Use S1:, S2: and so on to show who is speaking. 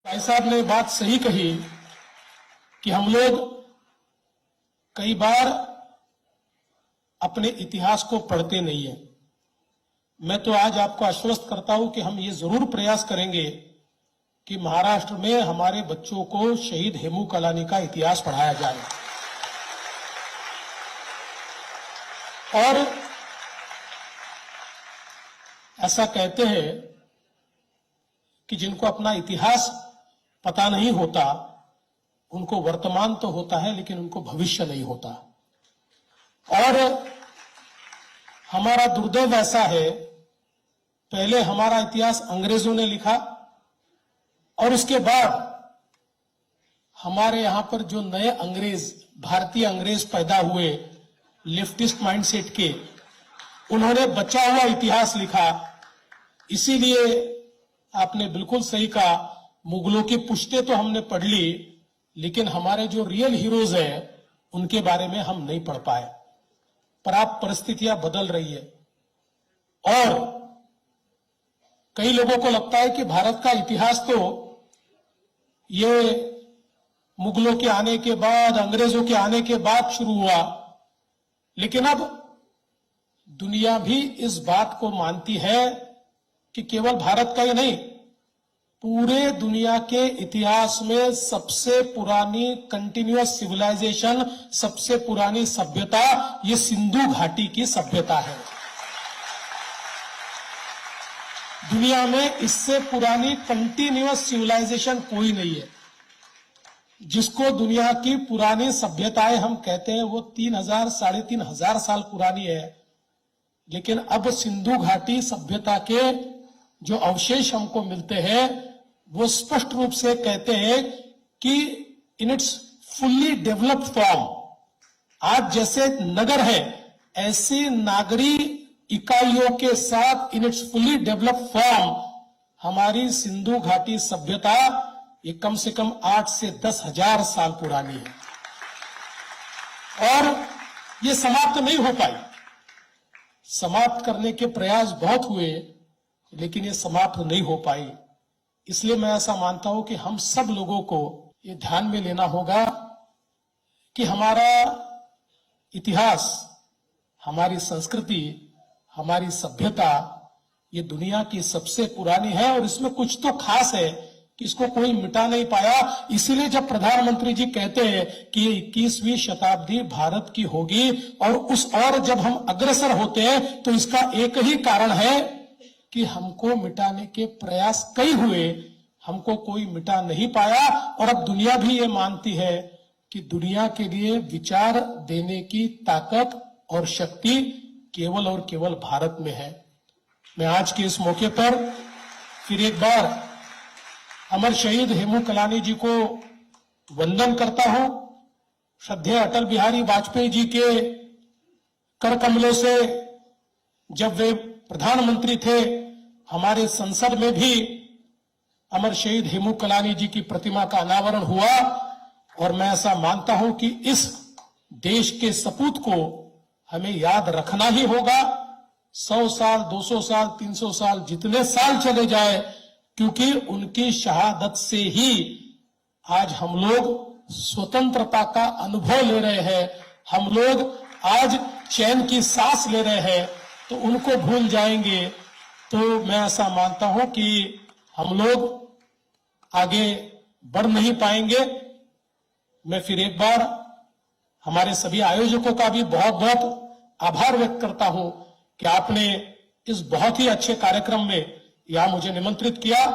S1: भाई साहब ने बात सही कही कि हम लोग कई बार अपने इतिहास को पढ़ते नहीं है। मैं तो आज आपको आश्वस्त करता हूं कि हम ये जरूर प्रयास करेंगे कि महाराष्ट्र में हमारे बच्चों को शहीद हेमू कलानी का इतिहास पढ़ाया जाए। और ऐसा कहते हैं कि जिनको अपना इतिहास पता नहीं होता उनको वर्तमान तो होता है लेकिन उनको भविष्य नहीं होता। और हमारा दुर्दैव ऐसा है, पहले हमारा इतिहास अंग्रेजों ने लिखा और उसके बाद हमारे यहां पर जो नए अंग्रेज, भारतीय अंग्रेज पैदा हुए लेफ्टिस्ट माइंडसेट के, उन्होंने बचा हुआ इतिहास लिखा। इसीलिए आपने बिल्कुल सही कहा, मुगलों की पुश्तें तो हमने पढ़ ली लेकिन हमारे जो रियल हीरोज हैं उनके बारे में हम नहीं पढ़ पाए। पर अब परिस्थितियां बदल रही है और कई लोगों को लगता है कि भारत का इतिहास तो ये मुगलों के आने के बाद, अंग्रेजों के आने के बाद शुरू हुआ, लेकिन अब दुनिया भी इस बात को मानती है कि केवल भारत का ही नहीं, पूरे दुनिया के इतिहास में सबसे पुरानी कंटिन्यूअस सिविलाइजेशन, सबसे पुरानी सभ्यता ये सिंधु घाटी की सभ्यता है। दुनिया में इससे पुरानी कंटिन्यूअस सिविलाइजेशन कोई नहीं है। जिसको दुनिया की पुरानी सभ्यताएं हम कहते हैं वो 3000 साढ़े 3000 साल पुरानी है, लेकिन अब सिंधु घाटी सभ्यता के जो अवशेष हमको मिलते हैं वो स्पष्ट रूप से कहते हैं कि in its fully developed form, आज जैसे नगर है ऐसी नागरी इकाइयों के साथ in its fully developed form हमारी सिंधु घाटी सभ्यता ये कम से कम 8 से 10,000 साल पुरानी है। और ये समाप्त नहीं हो पाई। समाप्त करने के प्रयास बहुत हुए लेकिन ये समाप्त नहीं हो पाई। इसलिए मैं ऐसा मानता हूं कि हम सब लोगों को ये ध्यान में लेना होगा कि हमारा इतिहास, हमारी संस्कृति, हमारी सभ्यता ये दुनिया की सबसे पुरानी है और इसमें कुछ तो खास है कि इसको कोई मिटा नहीं पाया। इसीलिए जब प्रधानमंत्री जी कहते हैं कि 21वीं शताब्दी भारत की होगी और जब हम अग्रसर होते हैं तो इसका एक ही कारण है कि हमको मिटाने के प्रयास कई हुए, हमको कोई मिटा नहीं पाया। और अब दुनिया भी ये मानती है कि दुनिया के लिए विचार देने की ताकत और शक्ति केवल और केवल भारत में है। मैं आज के इस मौके पर फिर एक बार अमर शहीद हेमू कलानी जी को वंदन करता हूं। श्रद्धेय अटल बिहारी वाजपेयी जी के कर कमलों से जब वे प्रधानमंत्री थे, हमारे संसद में भी अमर शहीद हेमू कलानी जी की प्रतिमा का अनावरण हुआ और मैं ऐसा मानता हूं कि इस देश के सपूत को हमें याद रखना ही होगा। 100 साल, 200 साल, 300 साल, जितने साल चले जाए, क्योंकि उनकी शहादत से ही आज हम लोग स्वतंत्रता का अनुभव ले रहे हैं, हम लोग आज चैन की सांस ले रहे हैं। तो उनको भूल जाएंगे तो मैं ऐसा मानता हूं कि हम लोग आगे बढ़ नहीं पाएंगे। मैं फिर एक बार हमारे सभी आयोजकों का भी बहुत बहुत आभार व्यक्त करता हूं कि आपने इस बहुत ही अच्छे कार्यक्रम में यहां मुझे निमंत्रित किया।